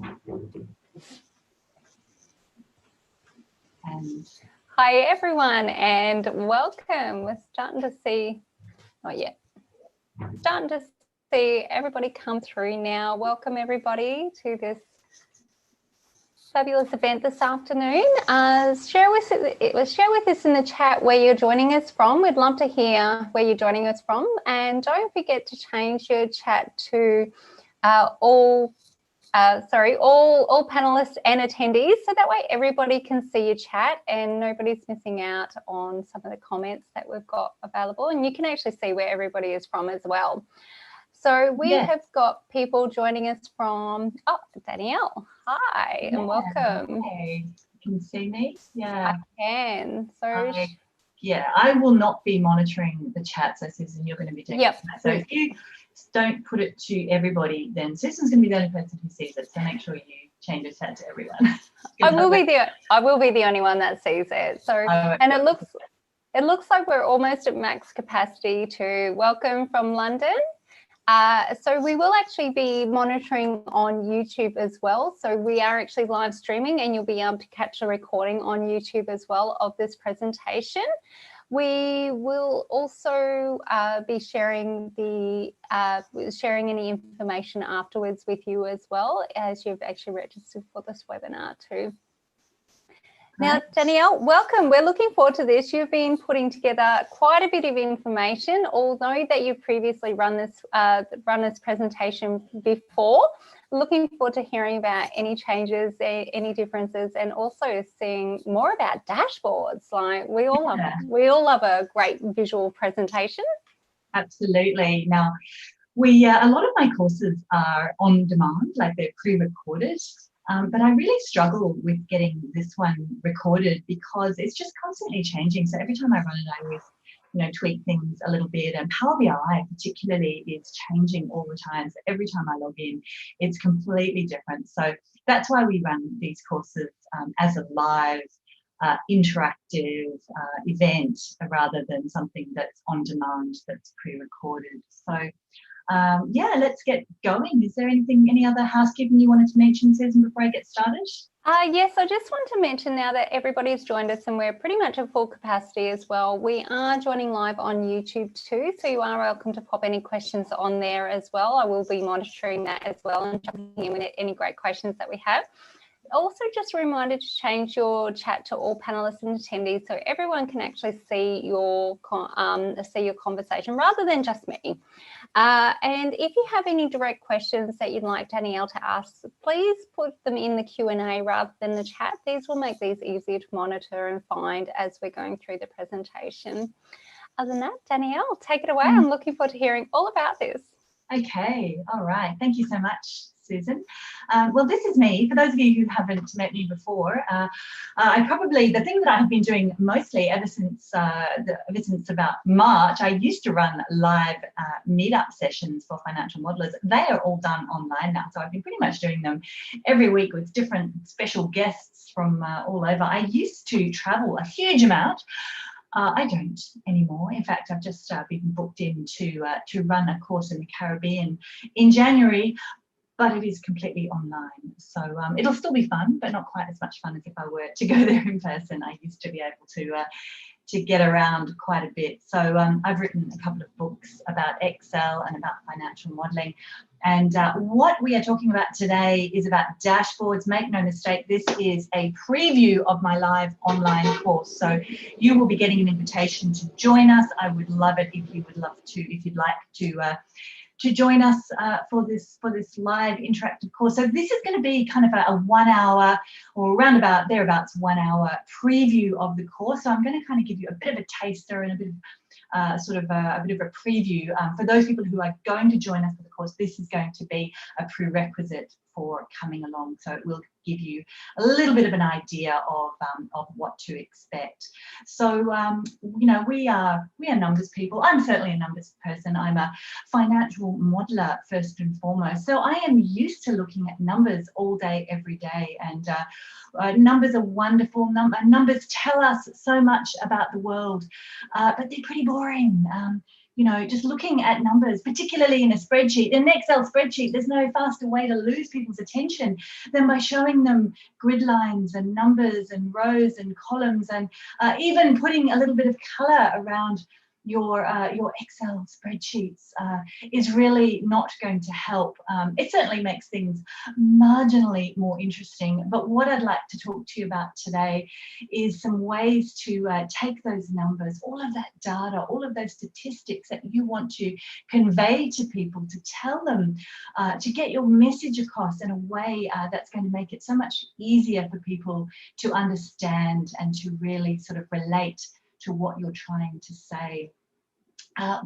And hi everyone, and welcome. We're starting to see, not yet, starting to see everybody come through now. Welcome everybody to this fabulous event this afternoon. Share with us in the chat where you're joining us from. We'd love to hear where you're joining us from, and don't forget to change your chat to all panelists and attendees, so that way everybody can see your chat and nobody's missing out on some of the comments that we've got available, and you can actually see where everybody is from as well. So we have got people joining us from, Danielle, hi, and welcome. Hey, can you see me? Yeah. I can. So I will not be monitoring the chat, so Susan, you're going to be doing that. So if you don't put it to everybody, then Susan's going to be the only person who sees it, so make sure you change your chat to everyone. I will be the only one that sees it. So and it looks like we're almost at max capacity too. Welcome from London. So we will actually be monitoring on YouTube as well. So we are actually live streaming, and you'll be able to catch a recording on YouTube as well of this presentation. We will also be sharing any information afterwards with you as well, as you've actually registered for this webinar too. Now, Danielle, welcome. We're looking forward to this. You've been putting together quite a bit of information, although that you've previously run this presentation before. Looking forward to hearing about any changes, any differences, and also seeing more about dashboards. Like we all love a great visual presentation. Absolutely. Now, a lot of my courses are on demand, like they're pre-recorded. But I really struggle with getting this one recorded because it's just constantly changing. So every time I run it, I always, tweak things a little bit. And Power BI particularly is changing all the time. So every time I log in, it's completely different. So that's why we run these courses as a live, interactive event rather than something that's on demand, that's pre-recorded. So let's get going. Is there any other housekeeping you wanted to mention, Susan, before I get started? Yes, I just want to mention now that everybody's joined us and we're pretty much at full capacity as well. We are joining live on YouTube too, so you are welcome to pop any questions on there as well. I will be monitoring that as well and jumping in with any great questions that we have. Also, just a reminder to change your chat to all panelists and attendees so everyone can actually see your conversation rather than just me. And if you have any direct questions that you'd like Danielle to ask, please put them in the Q&A rather than the chat. These will make these easier to monitor and find as we're going through the presentation. Other than that, Danielle, take it away. I'm looking forward to hearing all about this. Okay, all right. Thank you so much, Susan. Well, this is me. For those of you who haven't met me before, the thing that I have been doing mostly ever since about March, I used to run live meetup sessions for financial modelers. They are all done online now, so I've been pretty much doing them every week with different special guests from all over. I used to travel a huge amount. I don't anymore. In fact, I've just been booked in to run a course in the Caribbean in January, but it is completely online. So it'll still be fun, but not quite as much fun as if I were to go there in person. I used to be able to get around quite a bit. So I've written a couple of books about Excel and about financial modelling. And what we are talking about today is about dashboards. Make no mistake, this is a preview of my live online course. So you will be getting an invitation to join us. I would love it if you'd like to join us for this live interactive course. So this is going to be kind of a 1 hour or thereabouts 1 hour preview of the course. So I'm going to kind of give you a bit of a taster and a bit of a bit of a preview. For those people who are going to join us for the course, this is going to be a prerequisite for coming along. So it will give you a little bit of an idea of what to expect. So, we are numbers people. I'm certainly a numbers person. I'm a financial modeler first and foremost. So I am used to looking at numbers all day, every day. And numbers are wonderful. Numbers tell us so much about the world, but they're pretty boring. you know, just looking at numbers, particularly in a spreadsheet. In an Excel spreadsheet, there's no faster way to lose people's attention than by showing them grid lines and numbers and rows and columns, and even putting a little bit of color around your Excel spreadsheets is really not going to help. It certainly makes things marginally more interesting, but what I'd like to talk to you about today is some ways to take those numbers, all of that data, all of those statistics that you want to convey to people, to tell them, to get your message across in a way that's going to make it so much easier for people to understand and to really sort of relate to what you're trying to say.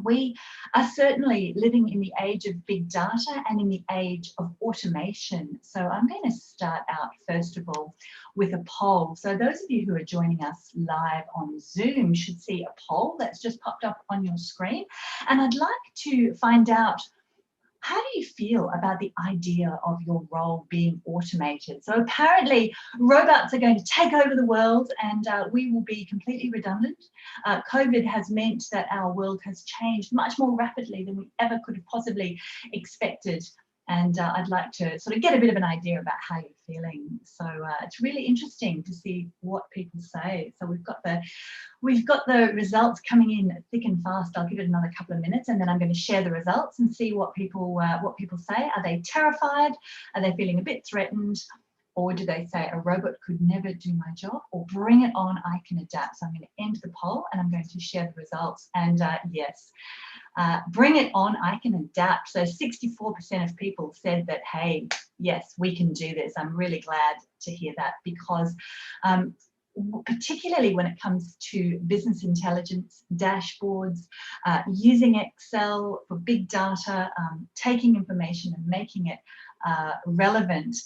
We are certainly living in the age of big data and in the age of automation. So I'm going to start out first of all with a poll. So those of you who are joining us live on Zoom should see a poll that's just popped up on your screen. And I'd like to find out, how do you feel about the idea of your role being automated? So apparently robots are going to take over the world, and we will be completely redundant. COVID has meant that our world has changed much more rapidly than we ever could have possibly expected. And I'd like to sort of get a bit of an idea about how you're feeling. So it's really interesting to see what people say. So we've got the results coming in thick and fast. I'll give it another couple of minutes, and then I'm going to share the results and see what people say. Are they terrified? Are they feeling a bit threatened? Or do they say a robot could never do my job? Or bring it on, I can adapt. So I'm going to end the poll and I'm going to share the results. And yes, bring it on, I can adapt. So 64% of people said that, hey, yes, we can do this. I'm really glad to hear that, because particularly when it comes to business intelligence, dashboards, using Excel for big data, taking information and making it relevant,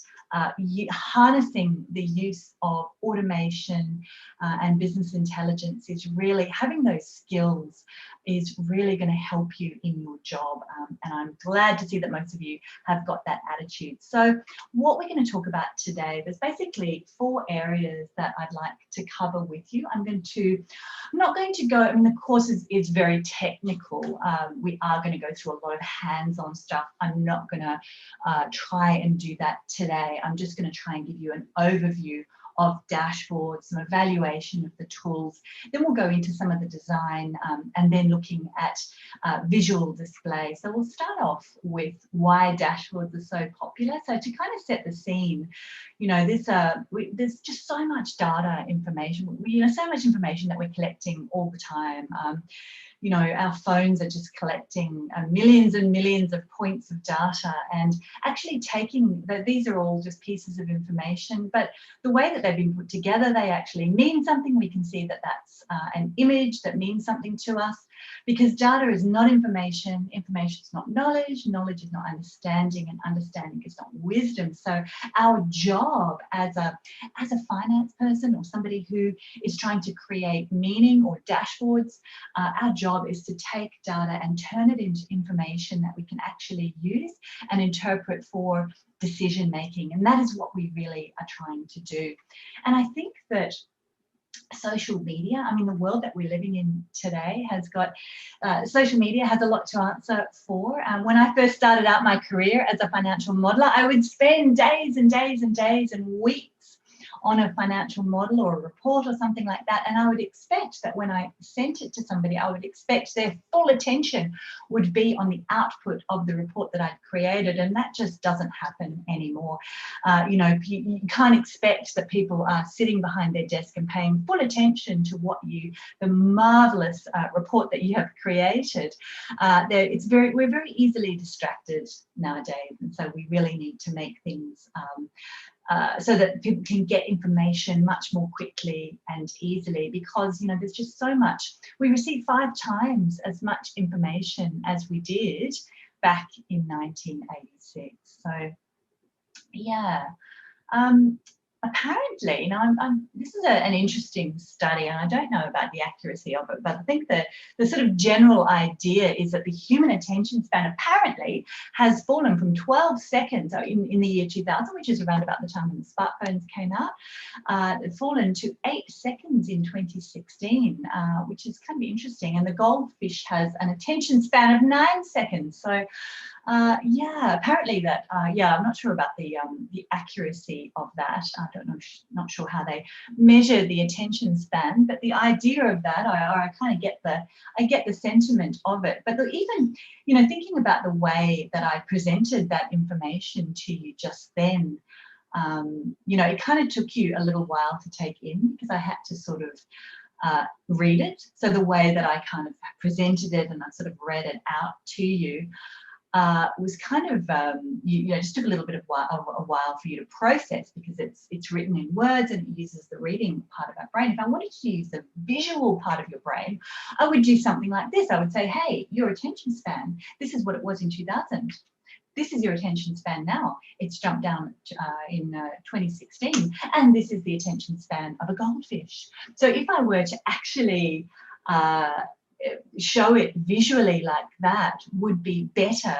harnessing the use of automation and business intelligence is really, having those skills is really going to help you in your job. And I'm glad to see that most of you have got that attitude. So what we're going to talk about today, there's basically 4 areas that I'd like to cover with you. I'm not going to go, I mean, the course is very technical. We are going to go through a lot of hands-on stuff. I'm not going to try and do that today. I'm just going to try and give you an overview of dashboards, some evaluation of the tools. Then we'll go into some of the design and then looking at visual display. So we'll start off with why dashboards are so popular. So to kind of set the scene, you know, there's just so much data information, so much information that we're collecting all the time. You know, our phones are just collecting millions and millions of points of data, and actually taking these are all just pieces of information, but the way that they've been put together, they actually mean something. We can see that that's an image that means something to us, because data is not information, information is not knowledge, knowledge is not understanding, and understanding is not wisdom. So our job as a finance person or somebody who is trying to create meaning or dashboards, our job is to take data and turn it into information that we can actually use and interpret for decision making. And that is what we really are trying to do. And I think that social media, I mean, the world that we're living in today has got, social media has a lot to answer for. When I first started out my career as a financial modeler, I would spend days and days and days and weeks on a financial model or a report or something like that, and I would expect that when I sent it to somebody, I would expect their full attention would be on the output of the report that I'd created, and that just doesn't happen anymore. You know, you can't expect that people are sitting behind their desk and paying full attention to the marvelous report that you have created. We're very easily distracted nowadays, and so we really need to make things so that people can get information much more quickly and easily, because, you know, there's just so much. We receive 5 times as much information as we did back in 1986. So, yeah. apparently, now this is an interesting study, and I don't know about the accuracy of it, but I think that the sort of general idea is that the human attention span apparently has fallen from 12 seconds in the year 2000, which is around about the time when the smartphones came out. It's fallen to 8 seconds in 2016, which is kind of interesting. And the goldfish has an attention span of 9 seconds. So yeah, apparently that, yeah, I'm not sure about the accuracy of that. I don't know, not sure how they measure the attention span, but the idea of that, I kind of get the sentiment of it. But even, you know, thinking about the way that I presented that information to you just then, you know, it kind of took you a little while to take in, because I had to sort of read it. So the way that I kind of presented it and I sort of read it out to you was kind of, you know, just took a little bit of a while for you to process, because it's written in words and it uses the reading part of our brain. If I wanted to use the visual part of your brain, I would do something like this. I would say, hey, your attention span, this is what it was in 2000. This is your attention span now. It's jumped down in 2016, and this is the attention span of a goldfish. So if I were to actually show it visually like that, would be better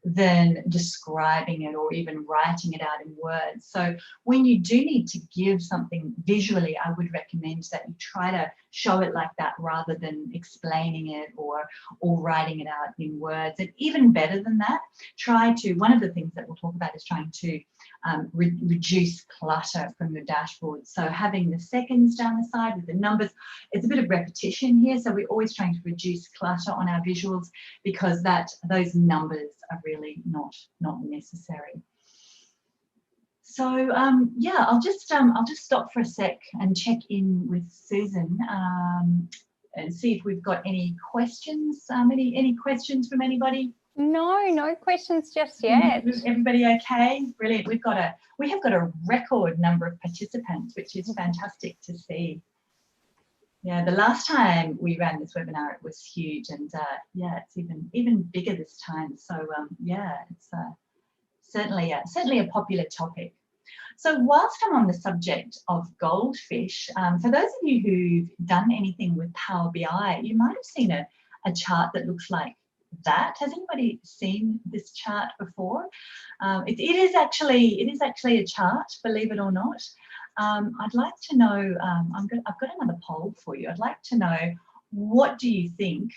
than describing it or even writing it out in words. So when you do need to give something visually, I would recommend that you try to show it like that rather than explaining it or writing it out in words. And even better than that, try to, one of the things that we'll talk about is trying to reduce clutter from your dashboard. So having the seconds down the side with the numbers, it's a bit of repetition here. So we're always trying to reduce clutter on our visuals, because those numbers are really not necessary. So yeah, I'll just stop for a sec and check in with Susan and see if we've got any questions. Any questions from anybody? No questions just yet. Everybody okay? Brilliant. We have got a record number of participants, which is fantastic to see. Yeah, the last time we ran this webinar, it was huge, and yeah, it's even bigger this time. So yeah, it's certainly a popular topic. So whilst I'm on the subject of Goldfish, for those of you who've done anything with Power BI, you might have seen a chart that looks like that. Has anybody seen this chart before? It is actually a chart, believe it or not. I'd like to know, I've got another poll for you. I'd like to know, what do you think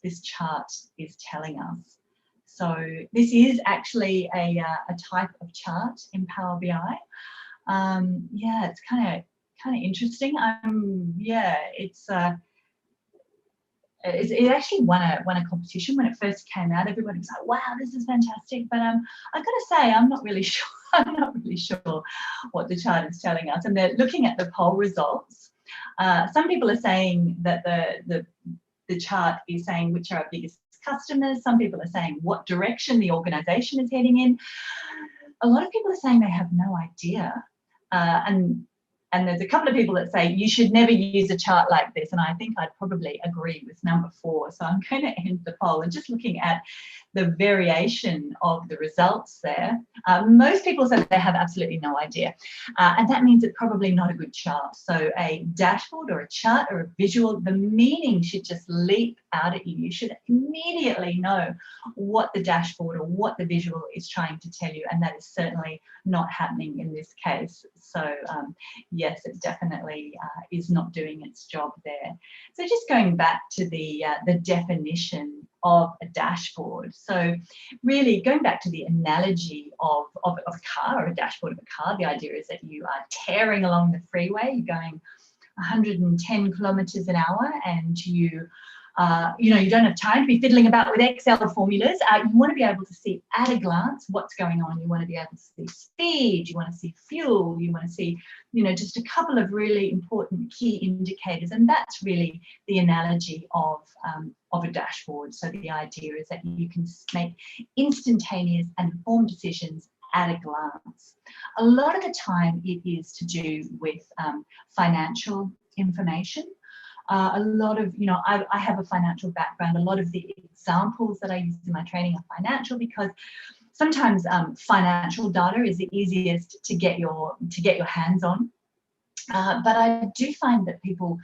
this chart is telling us? So this is actually a type of chart in Power BI. Yeah, it's kind of interesting. Yeah, it actually won a competition when it first came out. Everybody was like, wow, this is fantastic. But I've got to say, I'm not really sure. I'm not really sure what the chart is telling us. And they're looking at the poll results. Some people are saying that the chart is saying which are our biggest customers. Some people are saying what direction the organisation is heading in. A lot of people are saying they have no idea. And there's a couple of people that say you should never use a chart like this, and I think I'd probably agree with number 4. So I'm going to end the poll and just looking at the variation of the results there. Most people say they have absolutely no idea, and that means it's probably not a good chart. So a dashboard or a chart or a visual, the meaning should just leap out at you. You should immediately know what the dashboard or what the visual is trying to tell you, and that is certainly not happening in this case. So yes, it definitely is not doing its job there. So just going back to the definition of a dashboard. So really going back to the analogy of a car, or a dashboard of a car, the idea is that you are tearing along the freeway, you're going 110 kilometers an hour, and you don't have time to be fiddling about with Excel formulas. You want to be able to see at a glance what's going on. You want to be able to see speed. You want to see fuel. You want to see, just a couple of really important key indicators. And that's really the analogy of a dashboard. So the idea is that you can make instantaneous and informed decisions at a glance. A lot of the time it is to do with financial information. A lot of, I have a financial background. A lot of the examples that I use in my training are financial, because Sometimes financial data is the easiest to get your hands on, but I do find that people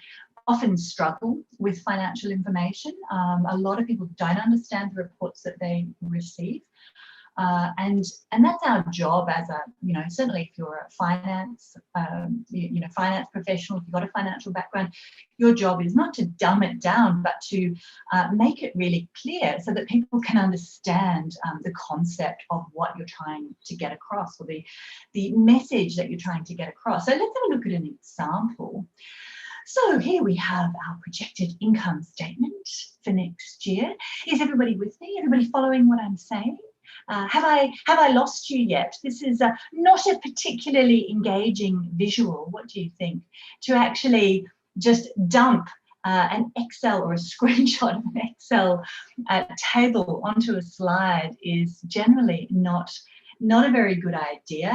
often struggle with financial information. A lot of people don't understand the reports that they receive. And that's our job as a, certainly if you're a finance, finance professional, if you've got a financial background, your job is not to dumb it down, but to make it really clear so that people can understand the concept of what you're trying to get across, or the message that you're trying to get across. So let's have a look at an example. So here we have our projected income statement for next year. Is everybody with me? Everybody following what I'm saying? Have I lost you yet? This is not a particularly engaging visual. What do you think? To actually just dump an Excel or a screenshot of an Excel table onto a slide is generally not a very good idea.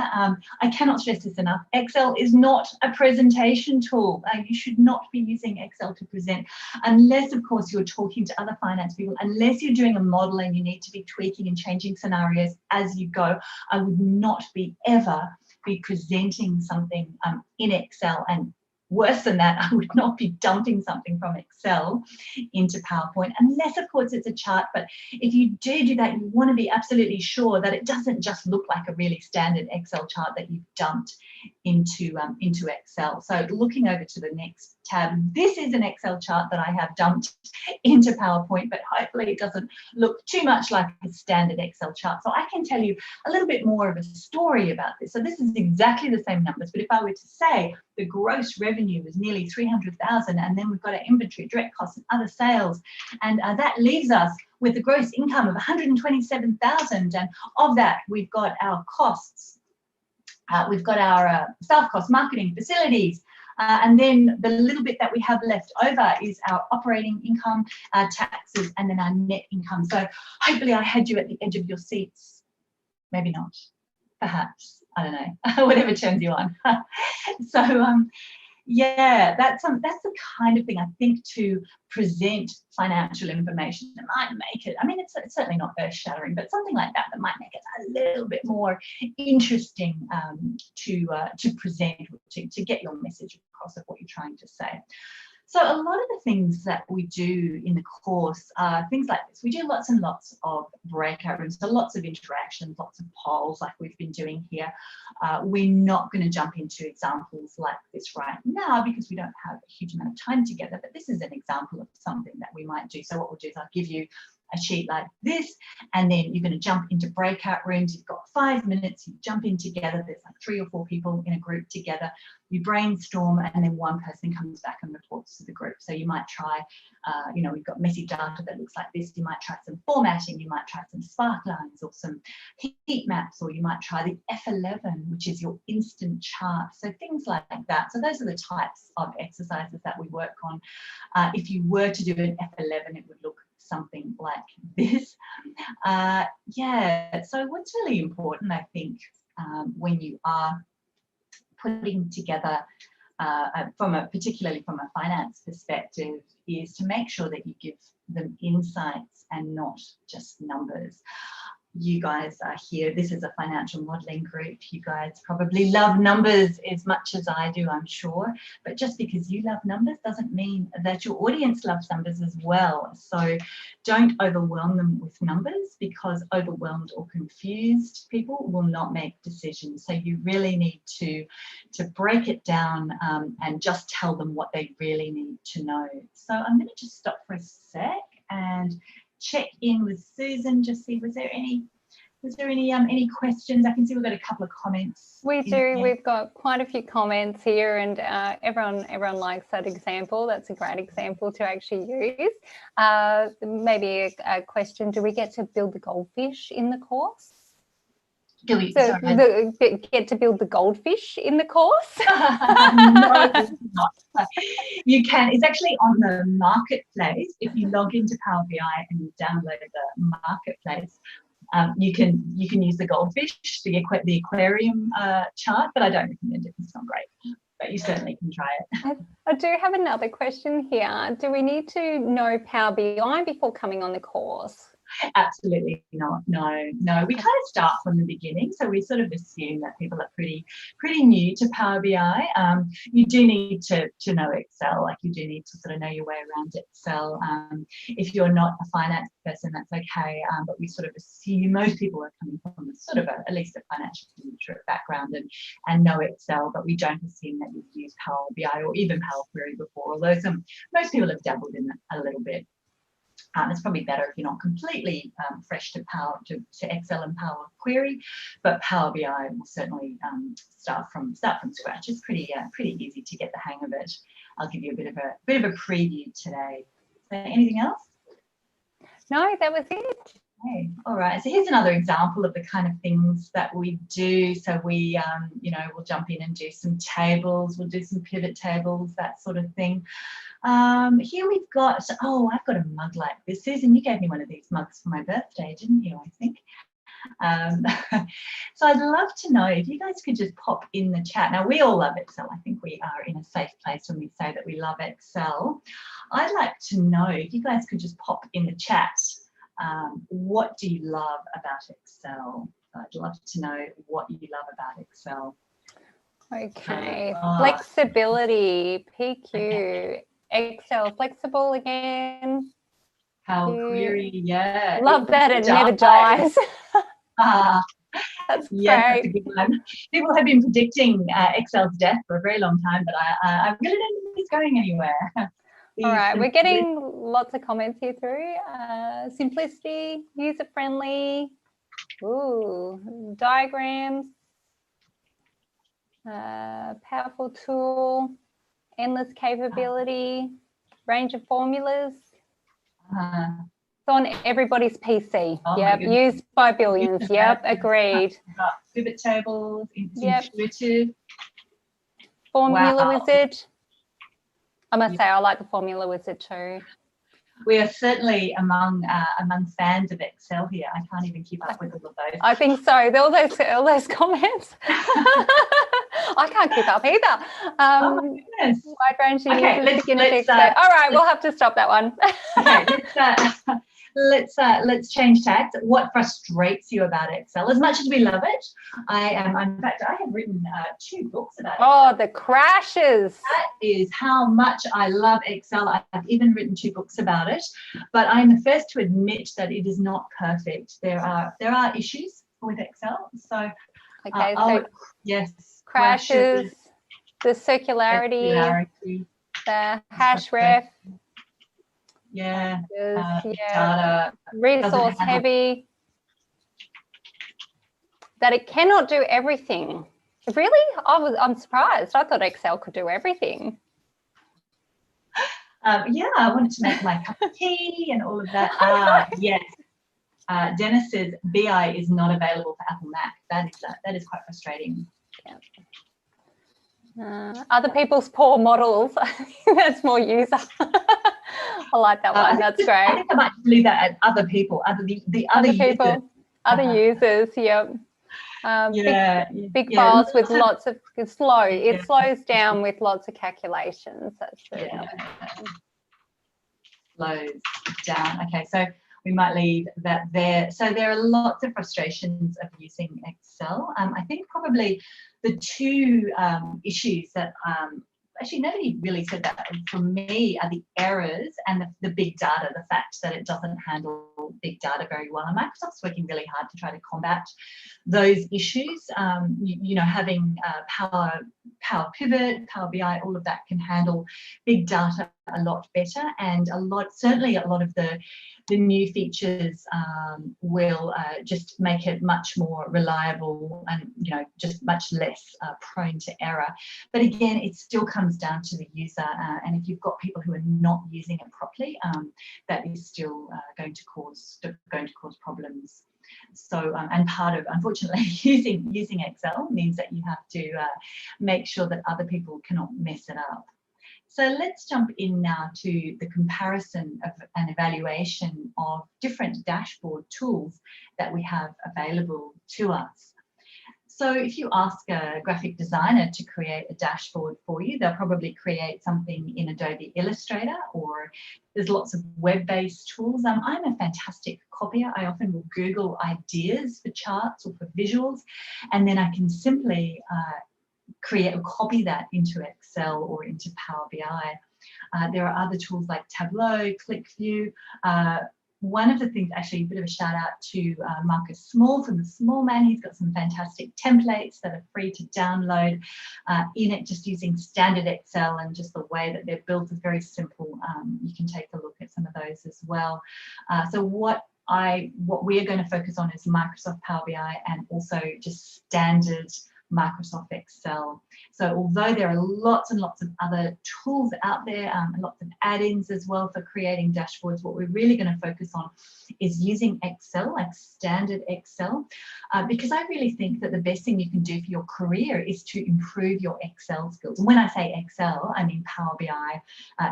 I cannot stress this enough. Excel is not a presentation tool. You should not be using Excel to present unless, of course, you're talking to other finance people, unless you're doing a model and you need to be tweaking and changing scenarios as you go. I would not ever be presenting something in Excel, and worse than that, I would not be dumping something from Excel into PowerPoint, unless, of course, it's a chart. But if you do that, you want to be absolutely sure that it doesn't just look like a really standard Excel chart that you've dumped into Excel. So looking over to the next tab, this is an Excel chart that I have dumped into PowerPoint, but hopefully it doesn't look too much like a standard Excel chart. So I can tell you a little bit more of a story about this. So this is exactly the same numbers, but if I were to say the gross revenue is nearly 300,000, and then we've got our inventory, direct costs, and other sales, and that leaves us with a gross income of 127,000, and of that we've got our costs. We've got our staff costs, marketing, facilities, and then the little bit that we have left over is our operating income, taxes, and then our net income. So hopefully I had you at the edge of your seats. Maybe not, perhaps, I don't know, whatever turns you on. So yeah, that's the kind of thing I think to present financial information that might make it, I mean, it's certainly not earth-shattering, but something like that might make it a little bit more interesting to present, to get your message across of what you're trying to say. So a lot of the things that we do in the course are things like this. We do lots and lots of breakout rooms, so lots of interactions, lots of polls like we've been doing here. We're not going to jump into examples like this right now because we don't have a huge amount of time together, but this is an example of something that we might do. So what we'll do is I'll give you a sheet like this, and then you're going to jump into breakout rooms. You've got 5 minutes, you jump in together. There's like 3 or 4 people in a group together. You brainstorm, and then one person comes back and reports to the group. So you might try, we've got messy data that looks like this. You might try some formatting, you might try some spark lines or some heat maps, or you might try the F11, which is your instant chart. So things like that. So those are the types of exercises that we work on. If you were to do an F11, it would look something like this. Yeah, so what's really important, I think, when you are putting together, particularly from a finance perspective, is to make sure that you give them insights and not just numbers. You guys are here. This is a financial modelling group. You guys probably love numbers as much as I do, I'm sure. But just because you love numbers doesn't mean that your audience loves numbers as well. So don't overwhelm them with numbers, because overwhelmed or confused people will not make decisions. So you really need to break it down and just tell them what they really need to know. So I'm going to just stop for a sec and check in with Susan, just see was there any questions? I can see we've got a couple of comments. We do. We've got quite a few comments here, and everyone likes that example. That's a great example to actually use. Maybe a question: do we get to build the goldfish in the course? Do we? So get to build the goldfish in the course? No, it's not. You can. It's actually on the marketplace. If you log into Power BI and you download the marketplace, you can use the goldfish, the aquarium chart, but I don't recommend it. It's not great, but you certainly can try it. I do have another question here. Do we need to know Power BI before coming on the course? Absolutely not. No, no. We kind of start from the beginning, so we sort of assume that people are pretty new to Power BI. You do need to know Excel. Like, you do need to sort of know your way around Excel. If you're not a finance person, that's okay. But we sort of assume most people are coming from a sort of at least a financial literate background and know Excel. But we don't assume that you've used Power BI or even Power Query before. Although most people have dabbled in it a little bit. It's probably better if you're not completely fresh to Excel and Power Query, but Power BI will certainly start from scratch. It's pretty easy to get the hang of it. I'll give you a bit of a preview today. Anything else? No, that was it. Okay. All right. So here's another example of the kind of things that we do. So we, we'll jump in and do some tables. We'll do some pivot tables, that sort of thing. Here we've got, I've got a mug like this. Susan, you gave me one of these mugs for my birthday, didn't you, I think? So I'd love to know if you guys could just pop in the chat. Now, we all love Excel. I think we are in a safe place when we say that we love Excel. I'd like to know if you guys could just pop in the chat. What do you love about Excel? I'd love to know what you love about Excel. Okay, flexibility, PQ. Okay. Excel flexible again. Power Query, yeah. Love that, it never dies. That's yeah, great. That's a good one. People have been predicting Excel's death for a very long time, but I really don't think it's going anywhere. All right, we're getting lots of comments here through. Simplicity, user-friendly, diagrams, powerful tool, endless capability, range of formulas. It's on everybody's PC. Yep, used by billions. Yep, agreed. Pivot tables, intuitive. Formula wizard. I must say, I like the formula wizard too. We are certainly among fans of Excel here. I can't even keep up with all of those. I think so. All those comments. I can't keep up either. Oh my goodness. Wide range of Okay, users. All right, we'll have to stop that one. Okay, let's change tags. What frustrates you about Excel? As much as we love it, in fact, I have written 2 books about Excel. Oh, the crashes. That is how much I love Excel. I've even written 2 books about it, but I'm the first to admit that it is not perfect. There are issues with Excel. So, okay, yes, crashes, the circularity, the hash ref. Yeah, data, resource heavy, that it cannot do everything. Really? I'm surprised. I thought Excel could do everything. Yeah, I wanted to make my cup of tea and all of that. Yes. Dennis says BI is not available for Apple Mac. That is quite frustrating. Yeah. Other people's poor models. I think that's more user. I like that one. That's great. I think I might leave that at other people, the other people, users. Other users. Yep. Big files with lots of slow. It slows down with lots of calculations. That's slows down. Okay, so we might leave that there. So there are lots of frustrations of using Excel. I think probably the 2 issues that actually nobody really said that for me are the errors and the big data, the fact that it doesn't handle big data very well. And Microsoft's working really hard to try to combat those issues. Having Power Pivot, Power BI, all of that can handle big data a lot better, and certainly a lot of the new features will just make it much more reliable and just much less prone to error. But again, it still comes down to the user, and if you've got people who are not using it properly, that is still going to cause problems. So, and part of, unfortunately, using Excel means that you have to make sure that other people cannot mess it up. So let's jump in now to the comparison of an evaluation of different dashboard tools that we have available to us. So if you ask a graphic designer to create a dashboard for you, they'll probably create something in Adobe Illustrator, or there's lots of web-based tools. I'm a fantastic copier. I often will Google ideas for charts or for visuals, and then I can simply create or copy that into Excel or into Power BI. There are other tools like Tableau, ClickView. One of the things, actually, a bit of a shout out to Marcus Small from The Small Man. He's got some fantastic templates that are free to download in it, just using standard Excel, and just the way that they're built is very simple. You can take a look at some of those as well. So what we are going to focus on is Microsoft Power BI, and also just standard Microsoft Excel. So although there are lots and lots of other tools out there, and lots of add-ins as well for creating dashboards, what we're really going to focus on is using Excel, like standard Excel, because I really think that the best thing you can do for your career is to improve your Excel skills. And when I say Excel, I mean Power BI,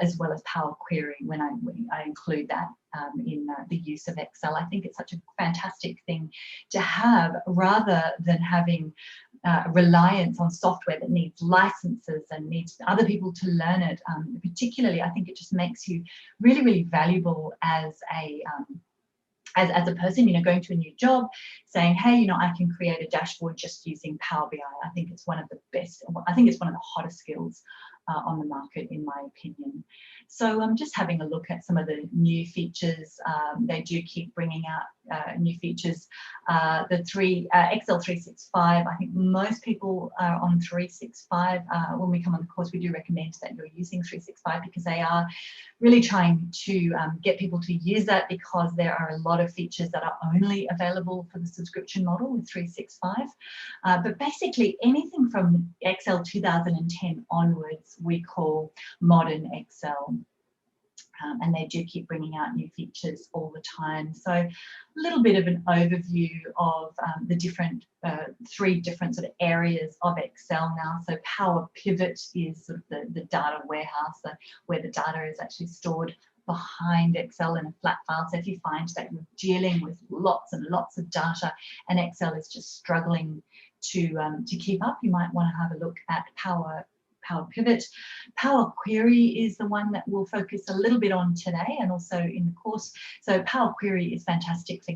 as well as Power Query, when I include that in the use of Excel. I think it's such a fantastic thing to have, rather than having reliance on software that needs licenses and needs other people to learn it. Particularly, I think it just makes you really, really valuable as a person, going to a new job, saying, hey, I can create a dashboard just using Power BI. I think it's one of the best, I think it's one of the hottest skills on the market, in my opinion. So I'm just having a look at some of the new features. They do keep bringing out new features. The Excel 365, I think most people are on 365. When we come on the course, we do recommend that you're using 365, because they are really trying to get people to use that, because there are a lot of features that are only available for the subscription model with 365. But basically anything from Excel 2010 onwards we call modern Excel. And they do keep bringing out new features all the time. So a little bit of an overview of the three different sort of areas of Excel now. So Power Pivot is sort of the data warehouse, where the data is actually stored behind Excel in a flat file. So if you find that you're dealing with lots and lots of data and Excel is just struggling to keep up, you might want to have a look at Power Pivot. Power Query is the one that we'll focus a little bit on today, and also in the course. So Power Query is fantastic for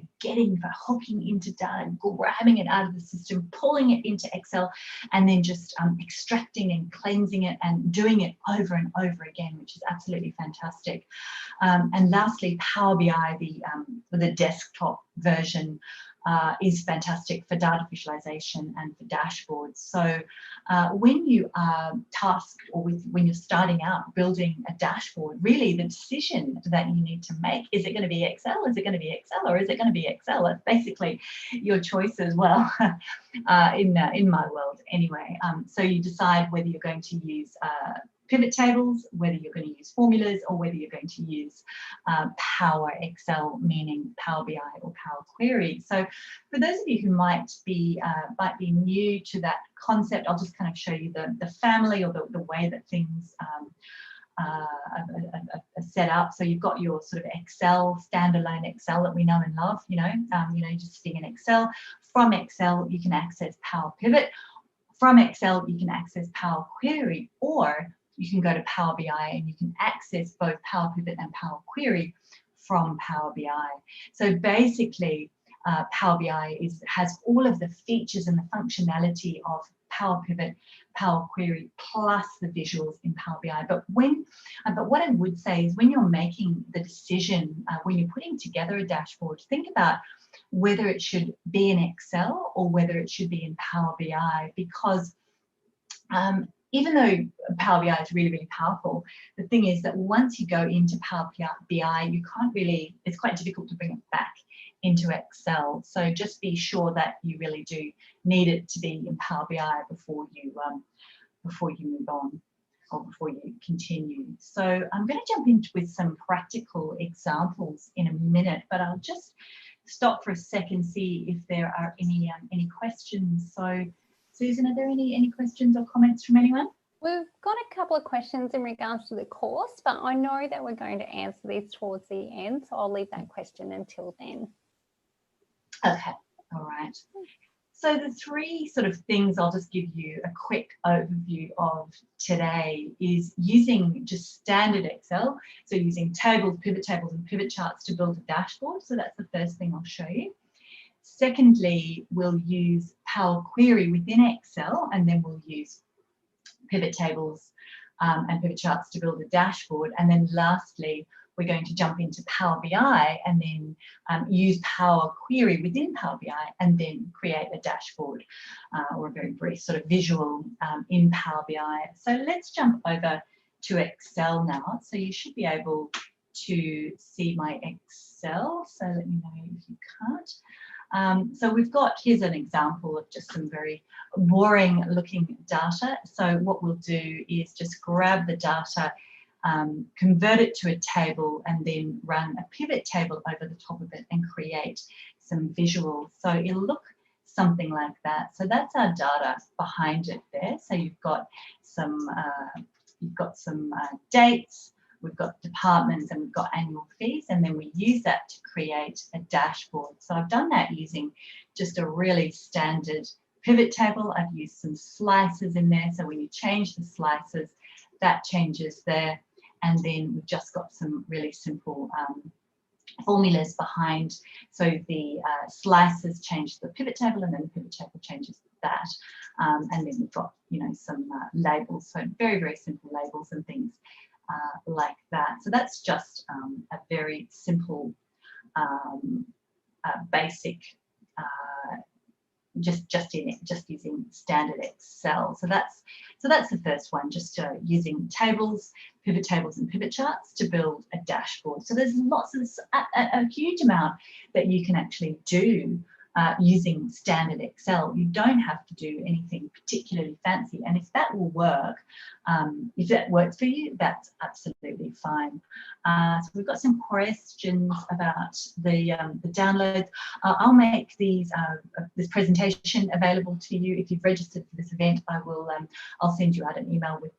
hooking into data, grabbing it out of the system, pulling it into Excel, and then just extracting and cleansing it and doing it over and over again, which is absolutely fantastic. And lastly, Power BI, the desktop version, is fantastic for data visualization and for dashboards. So when you are tasked, or when you're starting out building a dashboard, really the decision that you need to make, is it going to be Excel, is it going to be Excel, or is it going to be Excel? It's basically your choice as well, in my world anyway. So you decide whether you're going to use pivot tables, whether you're going to use formulas, or whether you're going to use Power Excel, meaning Power BI or Power Query. So for those of you who might be new to that concept, I'll just kind of show you the family, or the way that things are set up. So you've got your sort of Excel, standalone Excel that we know and love, just sitting in Excel. From Excel, you can access Power Pivot. From Excel, you can access Power Query, or you can go to Power BI and you can access both Power Pivot and Power Query from Power BI. So basically, Power BI has all of the features and the functionality of Power Pivot, Power Query, plus the visuals in Power BI. But what I would say is, when you're making the decision, when you're putting together a dashboard, think about whether it should be in Excel or whether it should be in Power BI, because even though Power BI is really, really powerful, the thing is that once you go into Power BI, you can't really, it's quite difficult to bring it back into Excel. So just be sure that you really do need it to be in Power BI before you move on, or before you continue. So I'm going to jump into with some practical examples in a minute, but I'll just stop for a second, see if there are any questions. So Susan, are there any questions or comments from anyone? We've got a couple of questions in regards to the course, but I know that we're going to answer these towards the end, so I'll leave that question until then. Okay, all right. So the three sort of things I'll just give you a quick overview of today is using just standard Excel. So using tables, pivot tables and pivot charts to build a dashboard. So that's the first thing I'll show you. Secondly, we'll use Power Query within Excel, and then we'll use pivot tables and pivot charts to build a dashboard. And then lastly, we're going to jump into Power BI and then use Power Query within Power BI and then create a dashboard or a very brief sort of visual in Power BI. So let's jump over to Excel now. So you should be able to see my Excel. So let me know if you can't. So we've got, here's an example of just some very boring looking data. So what we'll do is just grab the data, convert it to a table, and then run a pivot table over the top of it and create some visuals. So it'll look something like that. So that's our data behind it there. So you've got some dates, we've got departments, and we've got annual fees, and then we use that to create a dashboard. So I've done that using just a really standard pivot table. I've used some slices in there, so when you change the slices, that changes there. And then we've just got some really simple formulas behind. So the slices change the pivot table, and then the pivot table changes that. And then we've got, you know, some labels, so very, very simple labels and things like that. So that's just a very simple, basic, just using standard Excel. So that's the first one, just using tables, pivot tables and pivot charts to build a dashboard. So there's lots of a huge amount that you can actually do using standard Excel. You don't have to do anything particularly fancy, and if that will work, if that works for you, that's absolutely fine. So we've got some questions about the downloads. I'll make these this presentation available to you if you've registered for this event. I'll send you out an email with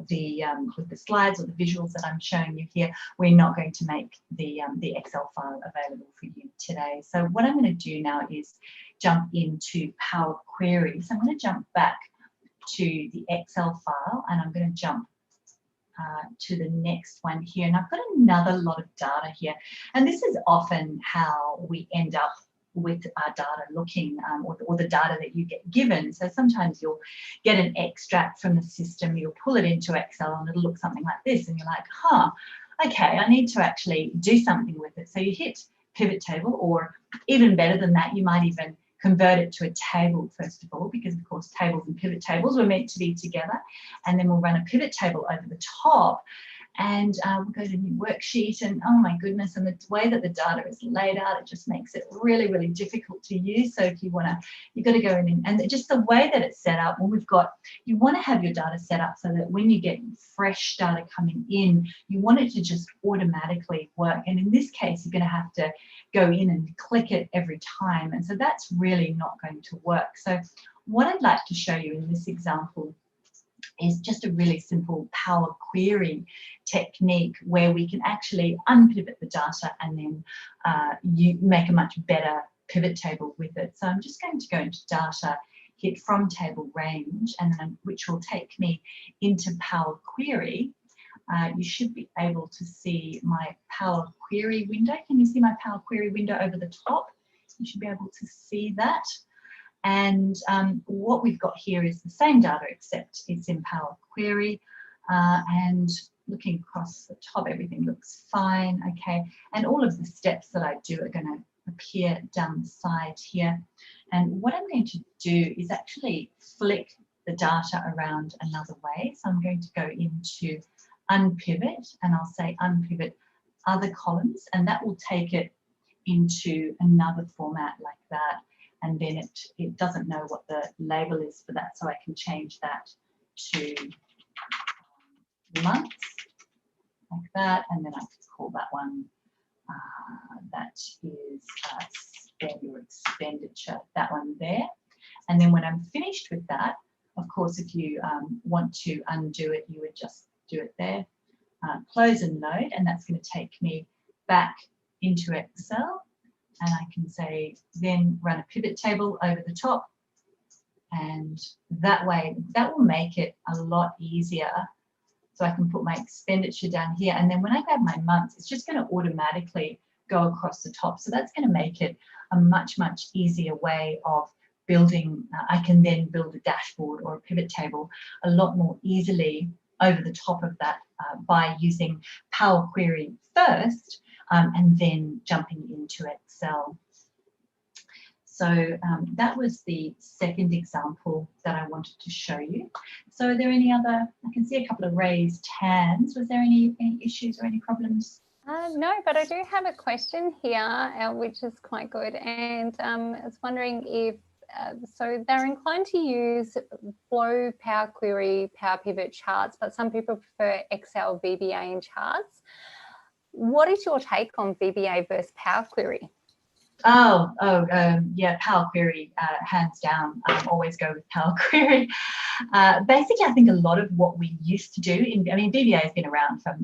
the slides or the visuals that I'm showing you here. We're not going to make the Excel file available for you today. So what I'm going to do now is jump into Power Query. So I'm going to jump back to the Excel file, and I'm going to jump to the next one here. And I've got another lot of data here. And this is often how we end up with our data looking, or the data that you get given. So sometimes you'll get an extract from the system, you'll pull it into Excel, and it'll look something like this, and you're like, okay, I need to actually do something with it. So you hit pivot table, or even better than that, you might even convert it to a table first of all, because of course tables and pivot tables were meant to be together. And then we'll run a pivot table over the top, and we'll go to new worksheet, and oh my goodness, and the way that the data is laid out, it just makes it really, really difficult to use. So if you want to, you've got to go in, and just the way that it's set up, when you want to have your data set up so that when you get fresh data coming in, you want it to just automatically work. And in this case, you're going to have to go in and click it every time. And so that's really not going to work. So what I'd like to show you in this example is just a really simple Power Query technique where we can actually unpivot the data and then you make a much better pivot table with it. So I'm just going to go into data, hit from table range, and then which will take me into Power Query. You should be able to see my Power Query window. Can you see my Power Query window over the top? You should be able to see that. And what we've got here is the same data, except it's in Power Query. And looking across the top, everything looks fine. Okay, and all of the steps that I do are going to appear down the side here. And what I'm going to do is actually flick the data around another way. So I'm going to go into unpivot, and I'll say unpivot other columns, and that will take it into another format like that. And then it doesn't know what the label is for that, so I can change that to months, like that, and then I could call that one, that is spend or expenditure, that one there. And then when I'm finished with that, of course, if you want to undo it, you would just do it there, close and load, and that's going to take me back into Excel. and I can say, then run a pivot table over the top. And that way, that will make it a lot easier. So I can put my expenditure down here. And then when I grab my months, it's just going to automatically go across the top. So that's going to make it a much, much easier way of building. I can then build a dashboard or a pivot table a lot more easily over the top of that by using Power Query first and then jumping into Excel. So that was the second example that I wanted to show you. So are there any other, I can see a couple of raised hands. Was there any issues or any problems? No, but I do have a question here, which is quite good. And I was wondering if, so they're inclined to use Flow, Power Query, Power Pivot charts, but some people prefer Excel, VBA and charts. What is your take on VBA versus Power Query? Yeah, Power Query, hands down. Always go with Power Query. Basically, I think a lot of what we used to do, VBA has been around for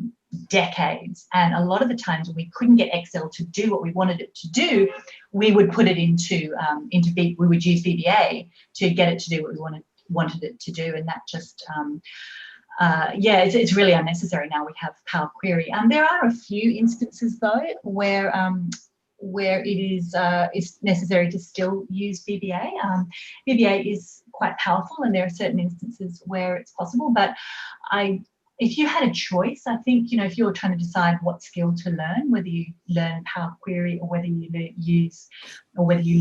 decades, and a lot of the times when we couldn't get Excel to do what we wanted it to do, we would put it into we would use VBA to get it to do what we wanted it to do, and that just yeah, it's really unnecessary now. We have Power Query. There are a few instances though where it is necessary to still use VBA. VBA is quite powerful, and there are certain instances where it's possible. But if you had a choice, I think, if you're trying to decide what skill to learn, whether you learn Power Query or whether you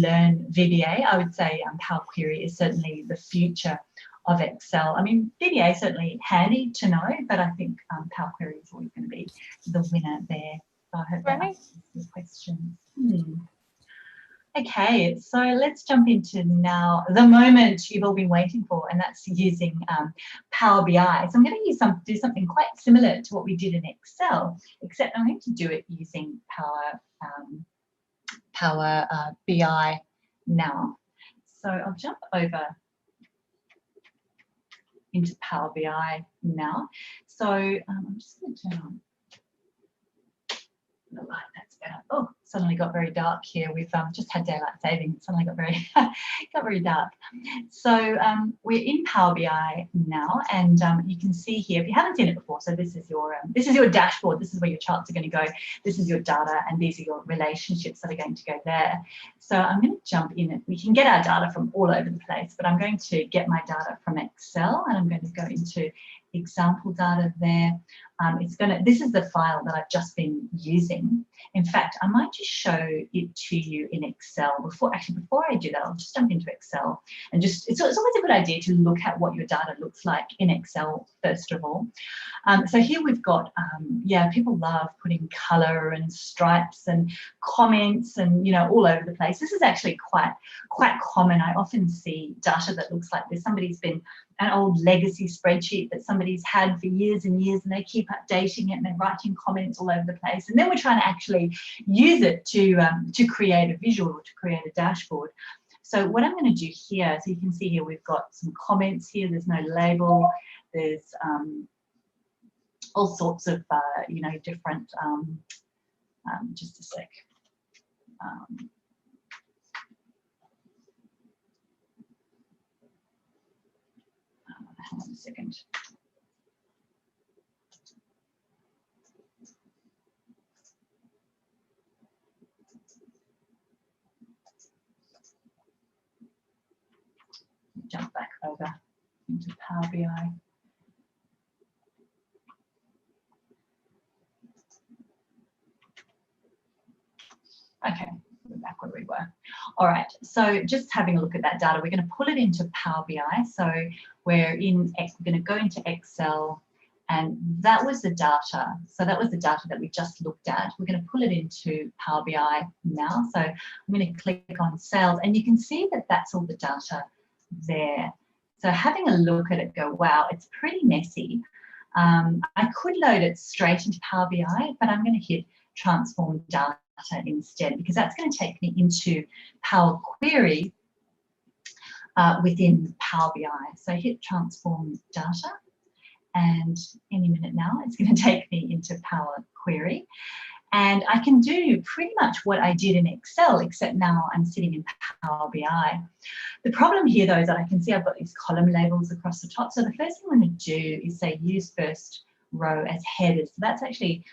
learn VBA, I would say Power Query is certainly the future of Excel. VBA is certainly handy to know, but I think Power Query is always going to be the winner there. So I hope that answers your questions. Okay, so let's jump into now the moment you've all been waiting for, and that's using Power BI. So I'm going to do something quite similar to what we did in Excel, except I'm going to do it using Power BI now. So I'll jump over into Power BI now. So I'm just going to turn on the light. That's better. Oh, suddenly got very dark here. We've just had daylight saving. It suddenly got very dark. So we're in Power BI now, and you can see here, if you haven't seen it before, so this is your dashboard. This is where your charts are going to go. This is your data, and these are your relationships that are going to go there. So I'm going to jump in. We can get our data from all over the place, but I'm going to get my data from Excel, and I'm going to go into example data there. This is the file that I've just been using. In fact, I might just show it to you in Excel. Before I do that, I'll just jump into Excel and it's always a good idea to look at what your data looks like in Excel first of all. So here we've got, people love putting color and stripes and comments and all over the place. This is actually quite common. I often see data that looks like this. Somebody's been an old legacy spreadsheet that somebody's had for years and years, and they keep updating it and they're writing comments all over the place. And then we're trying to actually use it to create a visual or to create a dashboard. So what I'm going to do here, so you can see here we've got some comments here. There's no label. There's all sorts of different. Just a sec. Hang on a second. Jump back over into Power BI. Okay, we're back where we were. All right, so just having a look at that data, we're going to pull it into Power BI. So we're going to go into Excel, and that was the data. So that was the data that we just looked at. We're going to pull it into Power BI now. So I'm going to click on sales, and you can see that that's all the data there. So having a look at it, go, wow, it's pretty messy. I could load it straight into Power BI, but I'm going to hit transform data instead, because that's going to take me into Power Query within Power BI. So hit transform data, and any minute now it's going to take me into Power Query. And I can do pretty much what I did in Excel, except now I'm sitting in Power BI. The problem here, though, is that I can see I've got these column labels across the top. So the first thing I'm going to do is say use first row as headers. So that's actually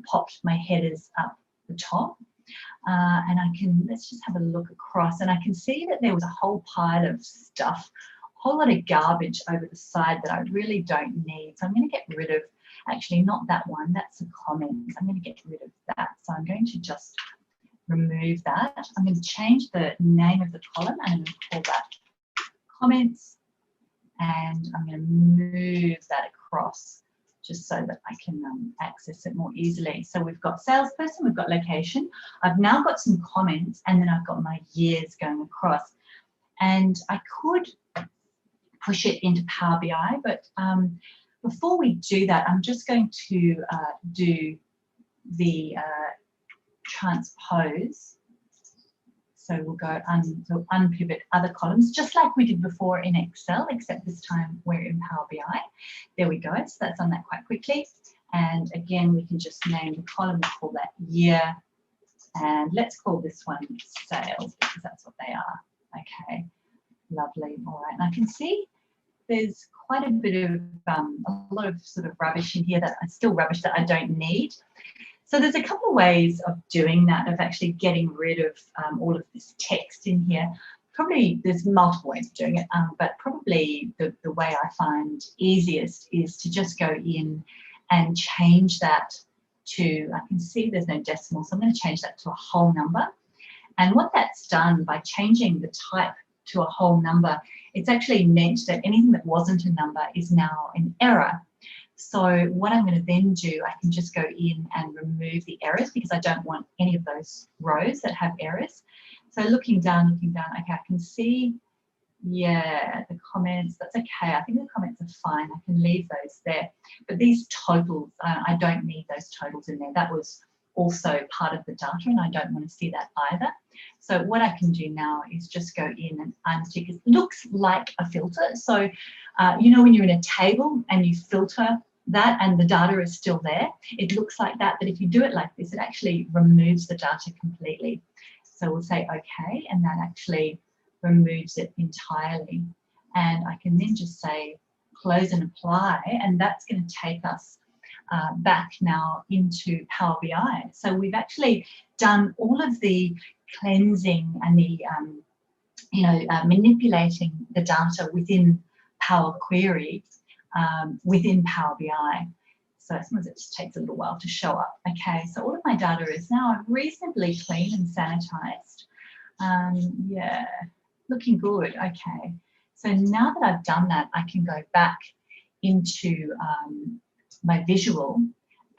popped my headers up the top. And I can, let's just have a look across, and I can see that there was a whole pile of stuff, a whole lot of garbage over the side that I really don't need. So I'm going to get rid of, actually not that one, that's a comment. I'm going to get rid of that. So I'm going to just remove that. I'm going to change the name of the column and I'm going to call that comments, and I'm going to move that across just so that I can access it more easily. So we've got salesperson, we've got location, I've now got some comments, and then I've got my years going across. And I could push it into Power BI, but before we do that, I'm just going to do the transpose. So we'll go unpivot other columns, just like we did before in Excel, except this time we're in Power BI. There we go. So that's done that quite quickly. And again, we can just name the column, we'll call that year. And let's call this one sales, because that's what they are. Okay, lovely. All right, and I can see there's quite a bit of, a lot of sort of rubbish in here that are still rubbish that I don't need. So there's a couple of ways of doing that, of actually getting rid of all of this text in here. Probably there's multiple ways of doing it, but probably the way I find easiest is to just go in and change that to, I can see there's no decimal, so I'm going to change that to a whole number. And what that's done by changing the type to a whole number, it's actually meant that anything that wasn't a number is now an error. So what I'm going to then do, I can just go in and remove the errors, because I don't want any of those rows that have errors. So looking down, okay, I can see, yeah, the comments, that's okay. I think the comments are fine. I can leave those there. But these totals, I don't need those totals in there. That was also part of the data, and I don't want to see that either. So what I can do now is just go in and untick. It looks like a filter. So, you know, when you're in a table and you filter that and the data is still there, it looks like that. But if you do it like this, it actually removes the data completely. So we'll say okay, and that actually removes it entirely. And I can then just say close and apply, and that's going to take us back now into Power BI. So we've actually done all of the cleansing and the manipulating the data within Power Query within Power BI. So sometimes it just takes a little while to show up. Okay, so all of my data is now reasonably clean and sanitized. Yeah, looking good. Okay, so now that I've done that, I can go back into my visual,